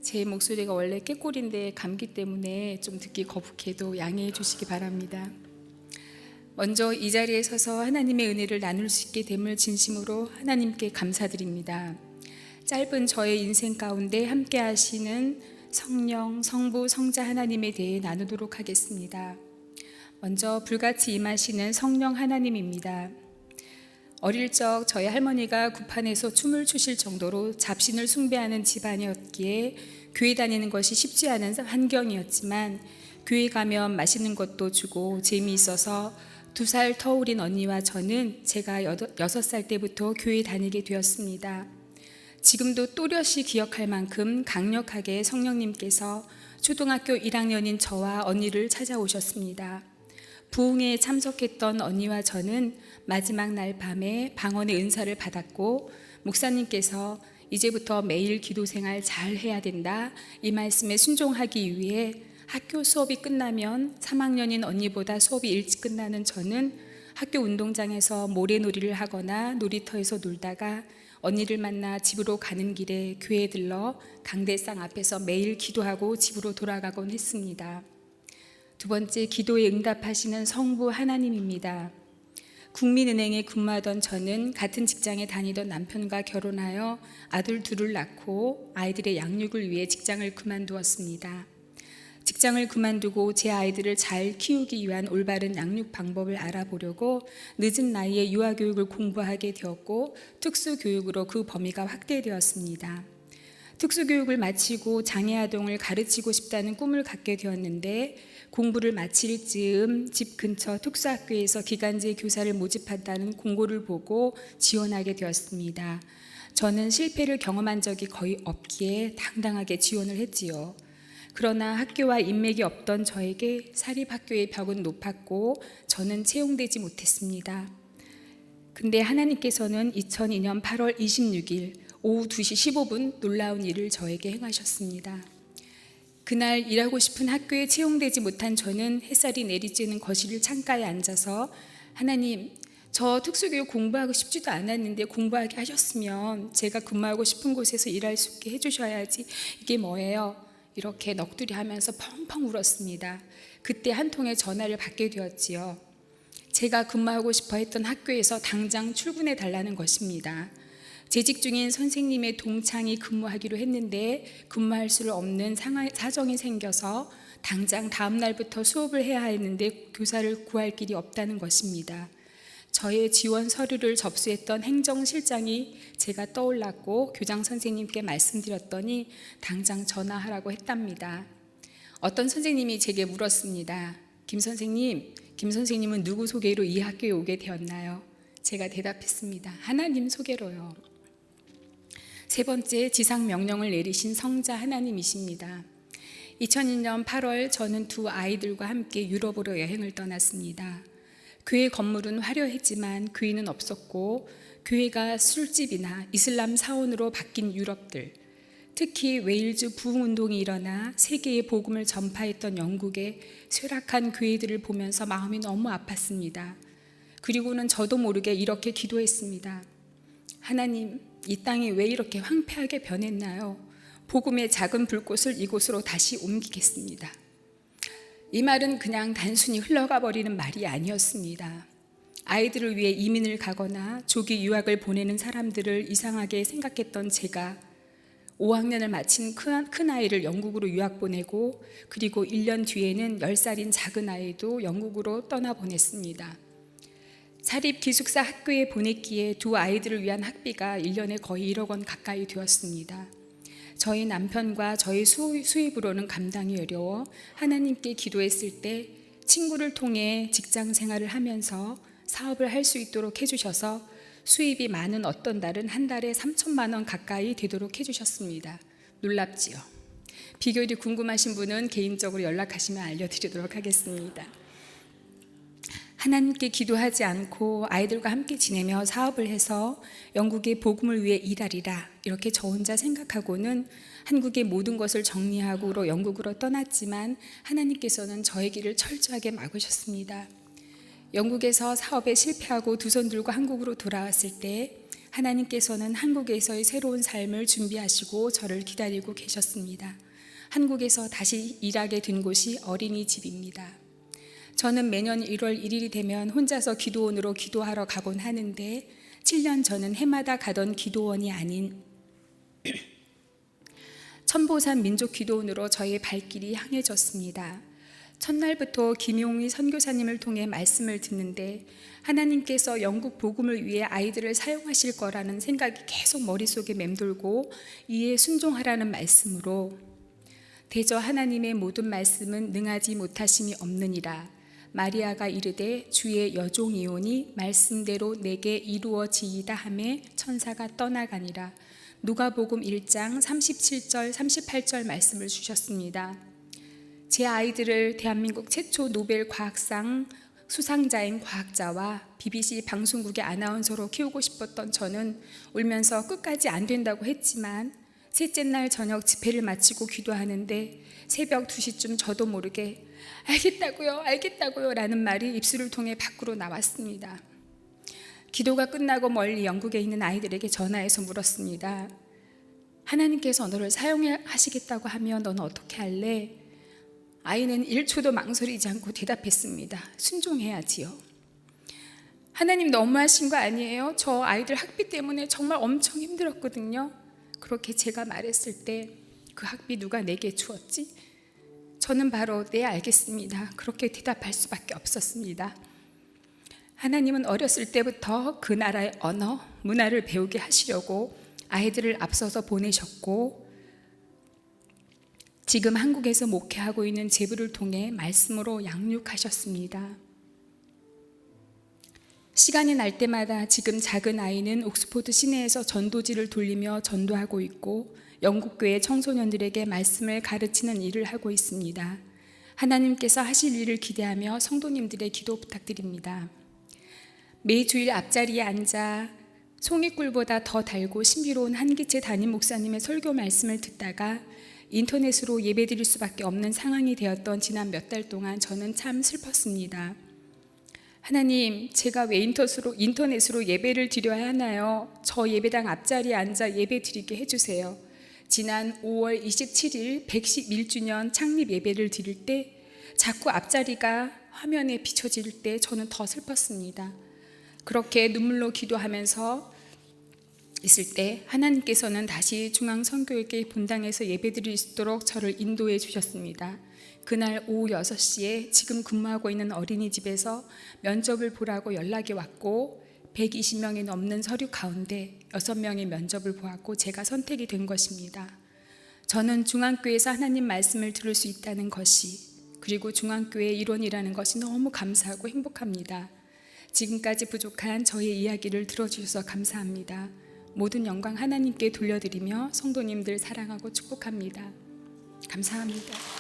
제 목소리가 원래 꾀꼬리인데 감기 때문에 좀 듣기 거북해도 양해해 주시기 바랍니다. 먼저 이 자리에 서서 하나님의 은혜를 나눌 수 있게 됨을 진심으로 하나님께 감사드립니다. 짧은 저의 인생 가운데 함께 하시는 성령, 성부, 성자 하나님에 대해 나누도록 하겠습니다. 먼저 불같이 임하시는 성령 하나님입니다. 어릴 적 저희 할머니가 구판에서 춤을 추실 정도로 잡신을 숭배하는 집안이었기에 교회 다니는 것이 쉽지 않은 환경이었지만 교회 가면 맛있는 것도 주고 재미있어서 2살 터울인 언니와 저는 제가 6살 때부터 교회 다니게 되었습니다. 지금도 또렷이 기억할 만큼 강력하게 성령님께서 초등학교 1학년인 저와 언니를 찾아오셨습니다. 부흥회에 참석했던 언니와 저는 마지막 날 밤에 방언의 은사를 받았고 목사님께서 이제부터 매일 기도생활 잘 해야 된다, 이 말씀에 순종하기 위해 학교 수업이 끝나면 3학년인 언니보다 수업이 일찍 끝나는 저는 학교 운동장에서 모래놀이를 하거나 놀이터에서 놀다가 언니를 만나 집으로 가는 길에 교회에 들러 강대상 앞에서 매일 기도하고 집으로 돌아가곤 했습니다. 두 번째, 기도에 응답하시는 성부 하나님입니다. 국민은행에 근무하던 저는 같은 직장에 다니던 남편과 결혼하여 아들 2을 낳고 아이들의 양육을 위해 직장을 그만두었습니다. 직장을 그만두고 제 아이들을 잘 키우기 위한 올바른 양육 방법을 알아보려고 늦은 나이에 유아교육을 공부하게 되었고 특수교육으로 그 범위가 확대되었습니다. 특수교육을 마치고 장애아동을 가르치고 싶다는 꿈을 갖게 되었는데 공부를 마칠 즈음 집 근처 특수학교에서 기간제 교사를 모집한다는 공고를 보고 지원하게 되었습니다. 저는 실패를 경험한 적이 거의 없기에 당당하게 지원을 했지요. 그러나 학교와 인맥이 없던 저에게 사립학교의 벽은 높았고 저는 채용되지 못했습니다. 근데 하나님께서는 2002년 8월 26일 오후 2시 15분 놀라운 일을 저에게 행하셨습니다. 그날 일하고 싶은 학교에 채용되지 못한 저는 햇살이 내리쬐는 거실 창가에 앉아서 하나님, 저 특수교육 공부하고 싶지도 않았는데 공부하게 하셨으면 제가 근무하고 싶은 곳에서 일할 수 있게 해주셔야지 이게 뭐예요? 이렇게 넋두리 하면서 펑펑 울었습니다. 그때 한 통의 전화를 받게 되었지요. 제가 근무하고 싶어 했던 학교에서 당장 출근해 달라는 것입니다. 재직 중인 선생님의 동창이 근무하기로 했는데 근무할 수 없는 사정이 생겨서 당장 다음 날부터 수업을 해야 했는데 교사를 구할 길이 없다는 것입니다. 저의 지원 서류를 접수했던 행정실장이 제가 떠올랐고 교장 선생님께 말씀드렸더니 당장 전화하라고 했답니다. 어떤 선생님이 제게 물었습니다. 김 선생님은 누구 소개로 이 학교에 오게 되었나요? 제가 대답했습니다. 하나님 소개로요. 세 번째, 지상 명령을 내리신 성자 하나님이십니다. 2002년 8월 저는 2 아이들과 함께 유럽으로 여행을 떠났습니다. 교회 건물은 화려했지만 교인은 없었고 교회가 술집이나 이슬람 사원으로 바뀐 유럽들, 특히 웨일즈 부흥운동이 일어나 세계에 복음을 전파했던 영국의 쇠락한 교회들을 보면서 마음이 너무 아팠습니다. 그리고는 저도 모르게 이렇게 기도했습니다. 하나님, 이 땅이 왜 이렇게 황폐하게 변했나요? 복음의 작은 불꽃을 이곳으로 다시 옮기겠습니다. 이 말은 그냥 단순히 흘러가 버리는 말이 아니었습니다. 아이들을 위해 이민을 가거나 조기 유학을 보내는 사람들을 이상하게 생각했던 제가 5학년을 마친 큰 아이를 영국으로 유학 보내고 그리고 1년 뒤에는 10살인 작은 아이도 영국으로 떠나보냈습니다. 사립기숙사 학교에 보냈기에 2 아이들을 위한 학비가 1년에 거의 1억 원 가까이 되었습니다. 저희 남편과 저희 수입으로는 감당이 어려워 하나님께 기도했을 때 친구를 통해 직장 생활을 하면서 사업을 할 수 있도록 해주셔서 수입이 많은 어떤 달은 한 달에 3천만 원 가까이 되도록 해주셨습니다. 놀랍지요? 비결이 궁금하신 분은 개인적으로 연락하시면 알려드리도록 하겠습니다. 하나님께 기도하지 않고 아이들과 함께 지내며 사업을 해서 영국의 복음을 위해 일하리라 이렇게 저 혼자 생각하고는 한국의 모든 것을 정리하고 영국으로 떠났지만 하나님께서는 저의 길을 철저하게 막으셨습니다. 영국에서 사업에 실패하고 2 손 들고 한국으로 돌아왔을 때 하나님께서는 한국에서의 새로운 삶을 준비하시고 저를 기다리고 계셨습니다. 한국에서 다시 일하게 된 곳이 어린이집입니다. 저는 매년 1월 1일이 되면 혼자서 기도원으로 기도하러 가곤 하는데 7년 전은 해마다 가던 기도원이 아닌 천보산 민족기도원으로 저의 발길이 향해졌습니다. 첫날부터 김용희 선교사님을 통해 말씀을 듣는데 하나님께서 영국 복음을 위해 아이들을 사용하실 거라는 생각이 계속 머릿속에 맴돌고 이에 순종하라는 말씀으로 대저 하나님의 모든 말씀은 능하지 못하심이 없느니라. 마리아가 이르되 주의 여종이오니 말씀대로 내게 이루어지이다 하매 천사가 떠나가니라. 누가복음 1장 37절 38절 말씀을 주셨습니다. 제 아이들을 대한민국 최초 노벨 과학상 수상자인 과학자와 BBC 방송국의 아나운서로 키우고 싶었던 저는 울면서 끝까지 안 된다고 했지만 셋째 날 저녁 집회를 마치고 기도하는데 새벽 2시쯤 저도 모르게 알겠다고요 라는 말이 입술을 통해 밖으로 나왔습니다. 기도가 끝나고 멀리 영국에 있는 아이들에게 전화해서 물었습니다. 하나님께서 너를 사용하시겠다고 하면 너는 어떻게 할래? 아이는 1초도 망설이지 않고 대답했습니다. 순종해야지요. 하나님 너무하신 거 아니에요? 저 아이들 학비 때문에 정말 엄청 힘들었거든요. 그렇게 제가 말했을 때 그 학비 누가 내게 주었지? 저는 바로 네 알겠습니다. 그렇게 대답할 수밖에 없었습니다. 하나님은 어렸을 때부터 그 나라의 언어, 문화를 배우게 하시려고 아이들을 앞서서 보내셨고 지금 한국에서 목회하고 있는 제부를 통해 말씀으로 양육하셨습니다. 시간이 날 때마다 지금 작은 아이는 옥스포드 시내에서 전도지를 돌리며 전도하고 있고 영국교회 청소년들에게 말씀을 가르치는 일을 하고 있습니다. 하나님께서 하실 일을 기대하며 성도님들의 기도 부탁드립니다. 매주일 앞자리에 앉아 송이꿀보다 더 달고 신비로운 한기채 담임 목사님의 설교 말씀을 듣다가 인터넷으로 예배드릴 수밖에 없는 상황이 되었던 지난 몇 달 동안 저는 참 슬펐습니다. 하나님, 제가 왜 인터넷으로 예배를 드려야 하나요? 저 예배당 앞자리에 앉아 예배 드리게 해주세요. 지난 5월 27일 111주년 창립 예배를 드릴 때 자꾸 앞자리가 화면에 비춰질 때 저는 더 슬펐습니다. 그렇게 눈물로 기도하면서 있을 때 하나님께서는 다시 중앙선교회계 본당에서 예배드릴 수 있도록 저를 인도해 주셨습니다. 그날 오후 6시에 지금 근무하고 있는 어린이집에서 면접을 보라고 연락이 왔고 120명이 넘는 서류 가운데 6명의 면접을 보았고 제가 선택이 된 것입니다. 저는 중앙교회에서 하나님 말씀을 들을 수 있다는 것이 그리고 중앙교회의 일원이라는 것이 너무 감사하고 행복합니다. 지금까지 부족한 저의 이야기를 들어주셔서 감사합니다. 모든 영광 하나님께 돌려드리며 성도님들 사랑하고 축복합니다. 감사합니다.